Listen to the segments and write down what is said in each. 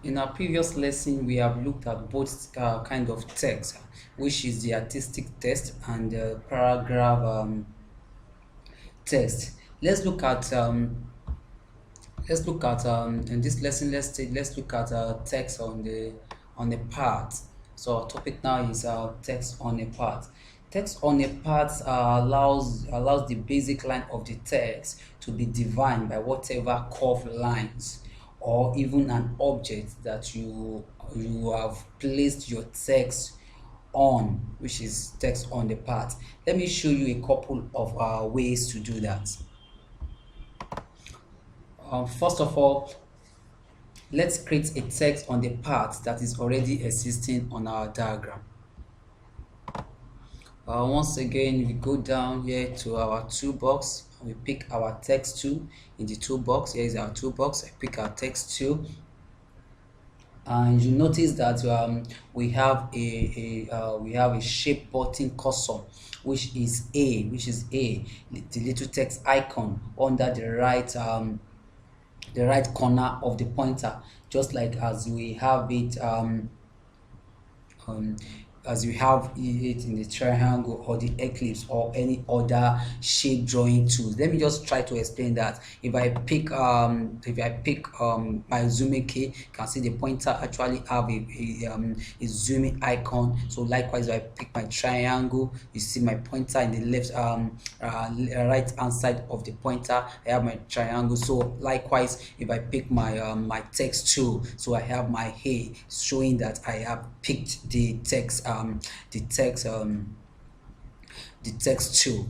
In our previous lesson, we have looked at both kind of text, which is the artistic text and the paragraph text. Let's look at in this lesson. Let's look at text on the part. So our topic now is text on a part. Text on a part allows the basic line of the text to be defined by whatever curved lines or even an object that you have placed your text on, which is text on the part. Let me show you a couple of ways to do that. First of all, let's create a text on the part that is already existing on our diagram. Once again, we go down here to our toolbox. We pick our text tool in the toolbox. Here is our toolbox. I pick our text tool, and you notice that we have a shape button cursor, which is A, the little text icon under the right corner of the pointer, just like as we have it um, as we have it in the triangle or the eclipse or any other shape drawing tools. Let me just try to explain that. If I pick my zooming key, you can see the pointer actually have a zooming icon. So likewise, if I pick my triangle, you see my pointer in the left right hand side of the pointer, I have my triangle. So likewise, if I pick my text tool, so I have my A showing that I have picked the text tool.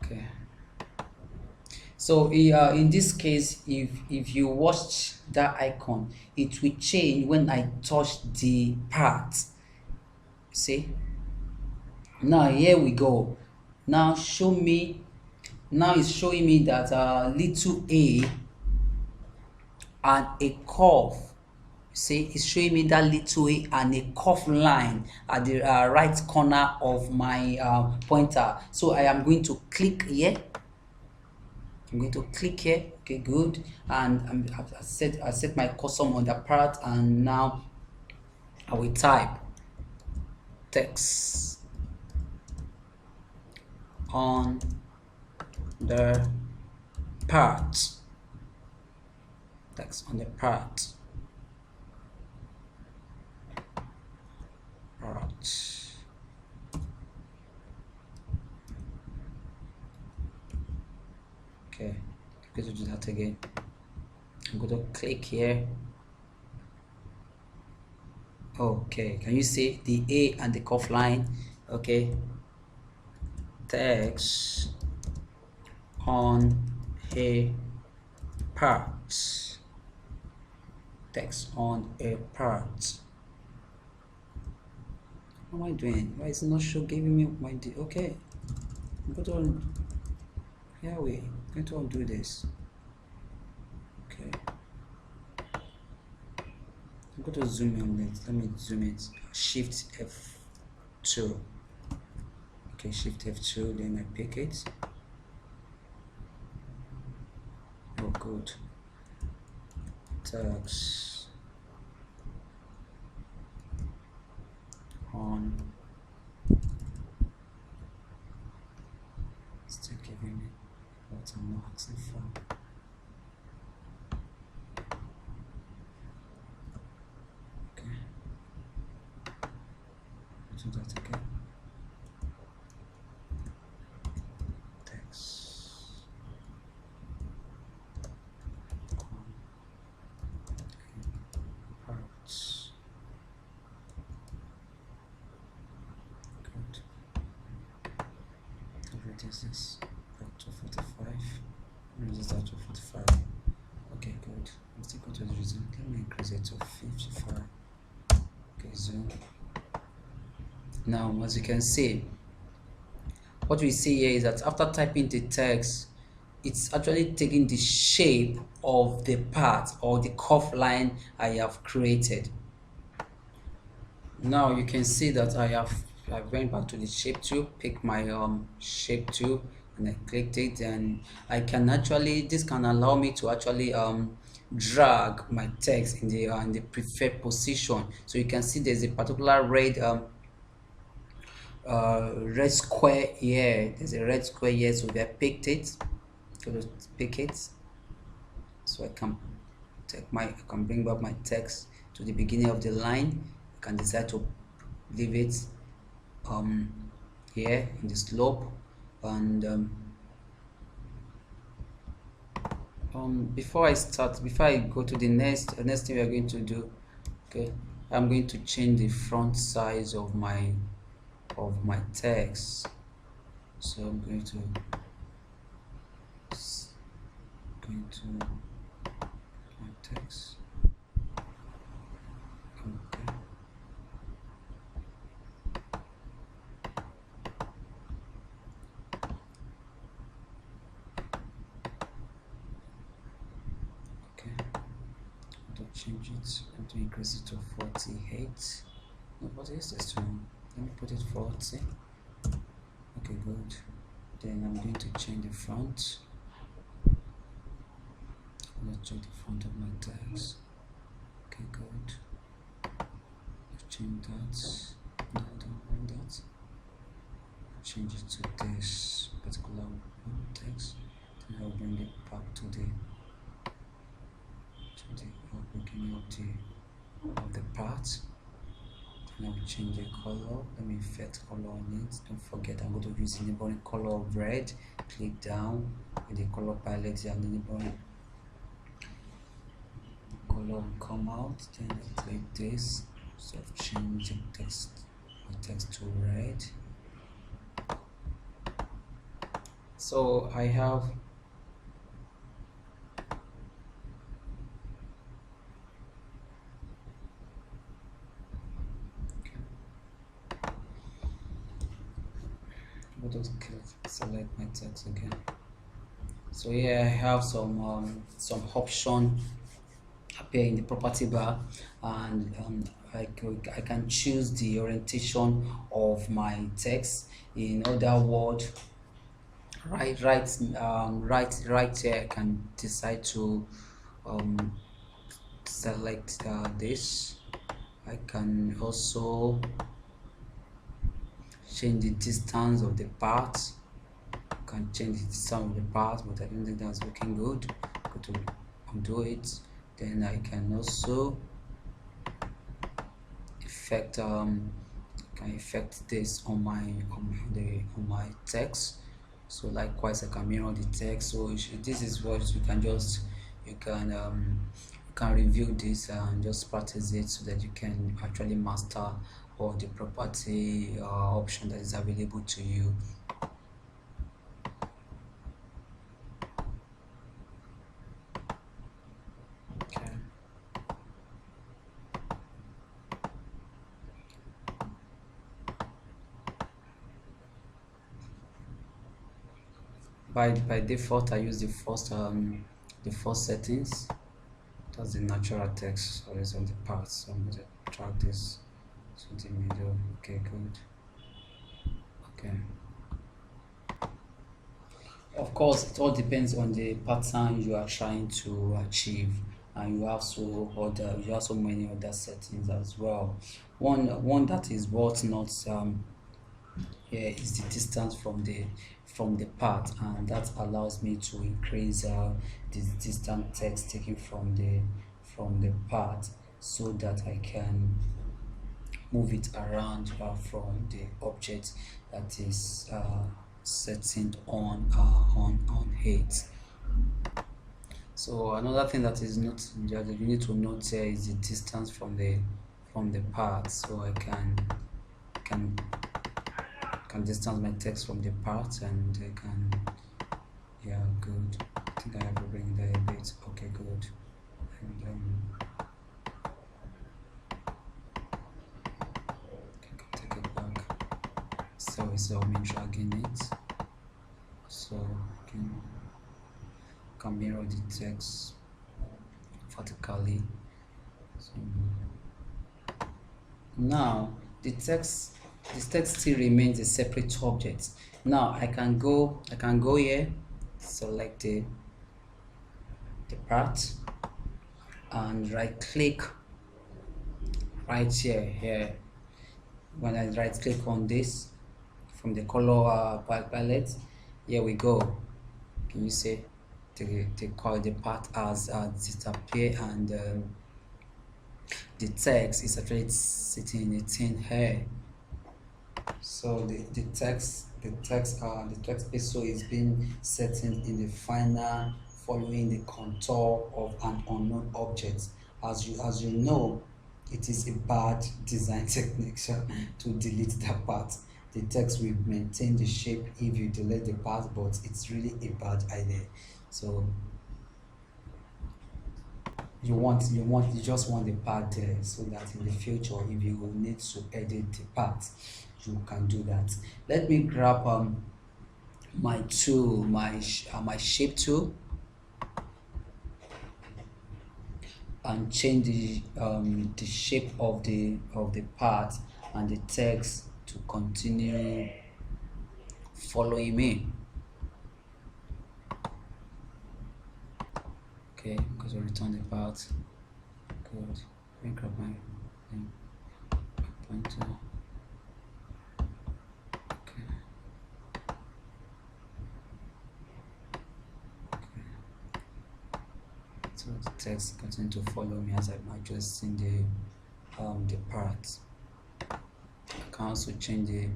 Okay, so in this case, if you watch that icon, it will change when I touch the part. See, now here we go. Now it's showing me that little a and a curve. See, it's showing me that little a and a curved line at the right corner of my pointer. So I am going to click here. Okay, good. And I set my cursor on the part, and now I will type text on the part. Text on the part. Okay, I'm going to do that again. I'm going to click here. Okay, can you see the A and the curve line? Okay, text on a part. Text on a part. What am I doing? Why is it not giving me my okay? I'm going to I'm going to undo this. Okay, I'm going to zoom in it. Let me zoom it. Shift F2. Okay, Shift F2. Then I pick it. Oh, good. Text on. Still giving me what I'm not asking for. Okay, do that again. Text on parts. Good. What is this? Back to 45. What is that to 45? Okay, good. I'm still going to the result. Let me increase it to 55. Okay, zoom. Now, as you can see, what we see here is that after typing the text, it's actually taking the shape of the part or the curved line I have created. Now you can see that I went back to the shape tool, pick my shape tool, and I clicked it, and I can actually, this can allow me to actually drag my text in the preferred position. So you can see there's a particular red square here. There's a red square here, so I picked it. Go to pick it, so I can I can bring back my text to the beginning of the line. I can decide to leave it here in the slope, and before I go to the next thing we are going to do, okay, I'm going to change the font size of my text. So I'm going to my text. Okay. Okay. To change it and to increase it to 48. No, what is this one? Let me put it 40. Okay, good. Then I'm going to change the font. Let's check the font of my text. Okay, good. Let's change that. No, I don't want that. Change it to this particular text. Then I'll bring it back to the beginning of the part. And I will change the color. Let me effect color on it. Don't forget, I'm going to use the neighboring color of red. Click down with the color palette and the neighboring color will come out. Then I click this, so I've changed the text to red. So I have select my text again. So here I have some option appear in the property bar, and I can choose the orientation of my text. In other words, right here I can decide to select this. I can also change the distance of the part. I can change the distance of the part, but I don't think that's looking good. Go to undo it. Then I can also effect this on my text. So likewise I can mirror the text. So this is what you can review this and just practice it so that you can actually master all the property option that is available to you. Okay. By default I use the first settings. That's the natural text always on the part, so I'm going to drag this to the middle. Okay, good. Okay, of course it all depends on the pattern you are trying to achieve, and you have so many other settings as well. One that is worth not here is the distance from the part, and that allows me to increase the distant text taken from the part, so that I can move it around from the object that is setting on 8. So another thing that you need to note here is the distance from the part. So I can distance my text from the part, and I can, yeah, good. I think I have to bring that a bit. Okay, good. And I can take it back. So it's me dragging it. So I can mirror the text vertically. So now this text still remains a separate object. Now I can go here, select the part, and right click right here. When I right click on this from the color palette, here we go. Can you see the color, the path has disappear, and the text is actually sitting in a thin air. So the text also is being setting in the final, following the contour of an unknown object. As you know, it is a bad design technique to delete that part. The text will maintain the shape if you delete the part, but it's really a bad idea. So you just want the part there, so that in the future if you will need to edit the part, you can do that. Let me grab my tool, my shape tool, and change the shape of the part and the text to continue following me. Okay, because I return the part. Good. Let me grab my pointer. Okay. So the text continue to follow me as I'm adjusting the parts. I can also change the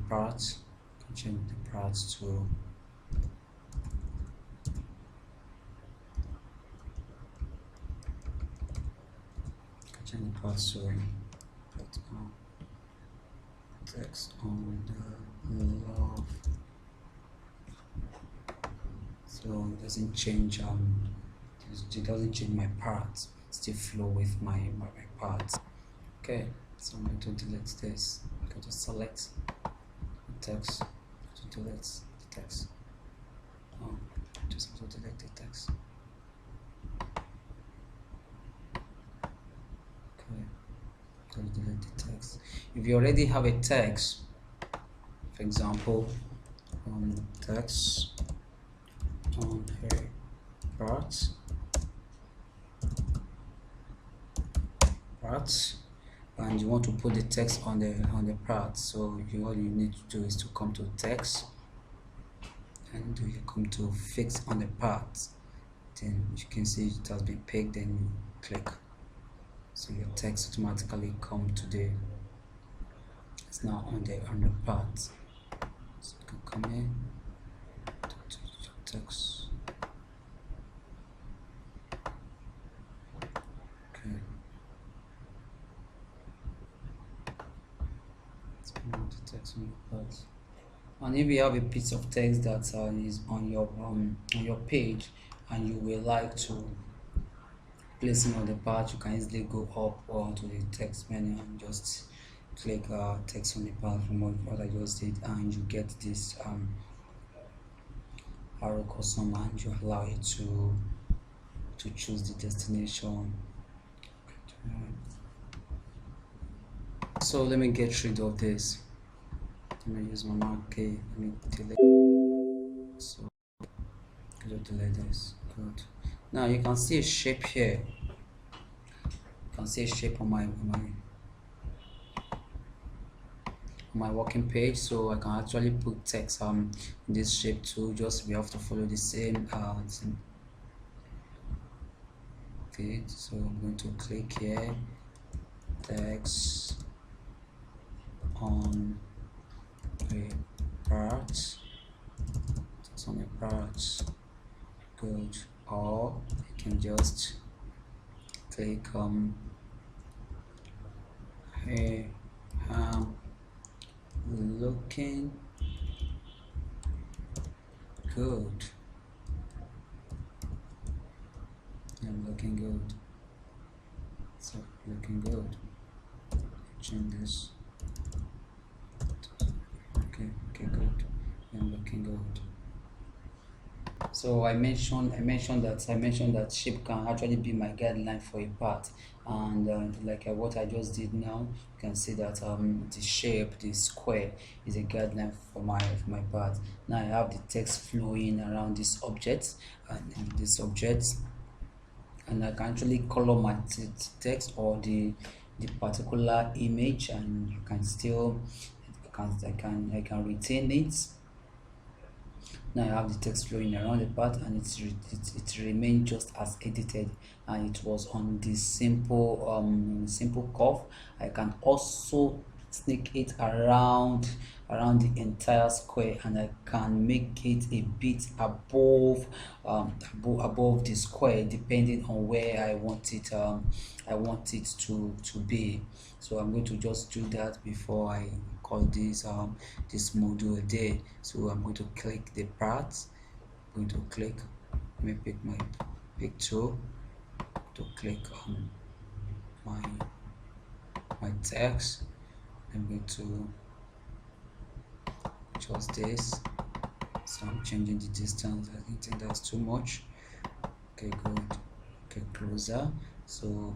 parts. Change the parts to text on the love, so it doesn't change my parts, still flow with my parts. Okay, so I'm going to delete this. I'm going to select the text to delete the text. Just have to delete the text. Okay, going to delete the text. If you already have a text, for example, text on her parts, and you want to put the text on the part, so all you need to do is to come to text, and you come to fix on the part. Then you can see it has been picked, then you click, so your text automatically come to it's now on the part. So you can come in to text. Okay, so now the text on the part. And if you have a piece of text that is on your page, and you will like to place it on the part, you can easily go up or to the text menu and just click text on the part from what I just did, and you get this arrow custom, and you allow it to choose the destination. So let me get rid of this. Let me use my marquee. Let me delete. So delete this. Good. Now you can see a shape here. You can see a shape on my working page, so I can actually put text in this shape too. Just we have to follow the same feed. So I'm going to click here, text on the parts, text on the parts. Good. Or you can just click hey, looking good. I'm looking good. So looking good. Change this. Okay, good. I'm looking good. So I mentioned that shape can actually be my guideline for a part, and like what I just did now, you can see that the shape, the square, is a guideline for my part. Now I have the text flowing around this object and in this object, and I can actually color my text or the particular image, and you can still I can retain it. Now I have the text flowing around the part, and it remained just as edited, and it was on this simple curve. I can also sneak it around the entire square, and I can make it a bit above the square, depending on where I want it to be. So I'm going to just do that before I call this module a day. So I'm going to click the part. I'm going to click, let me pick my picture to click on my text. I'm going to adjust this, so I'm changing the distance. I think that's too much. Okay, good. Okay, closer. So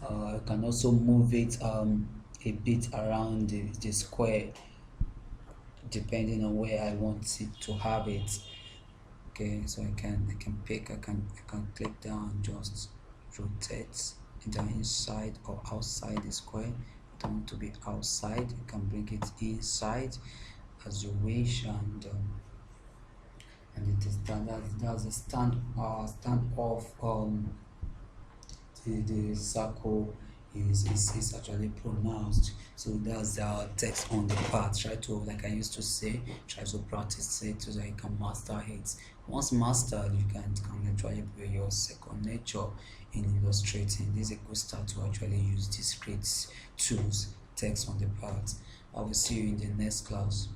I can also move it a bit around the square, depending on where I want it to have it. Okay, so I can click down and just rotate either inside or outside the square. I don't want to be outside, you can bring it inside as you wish, and it is that's a stand off. The circle is actually pronounced. So that's the text on the part. Try to, like I used to say, try to practice it so that you can master it. Once mastered, you can actually be your second nature in illustrating. This is a good start to actually use these great tools, text on the part. I will see you in the next class.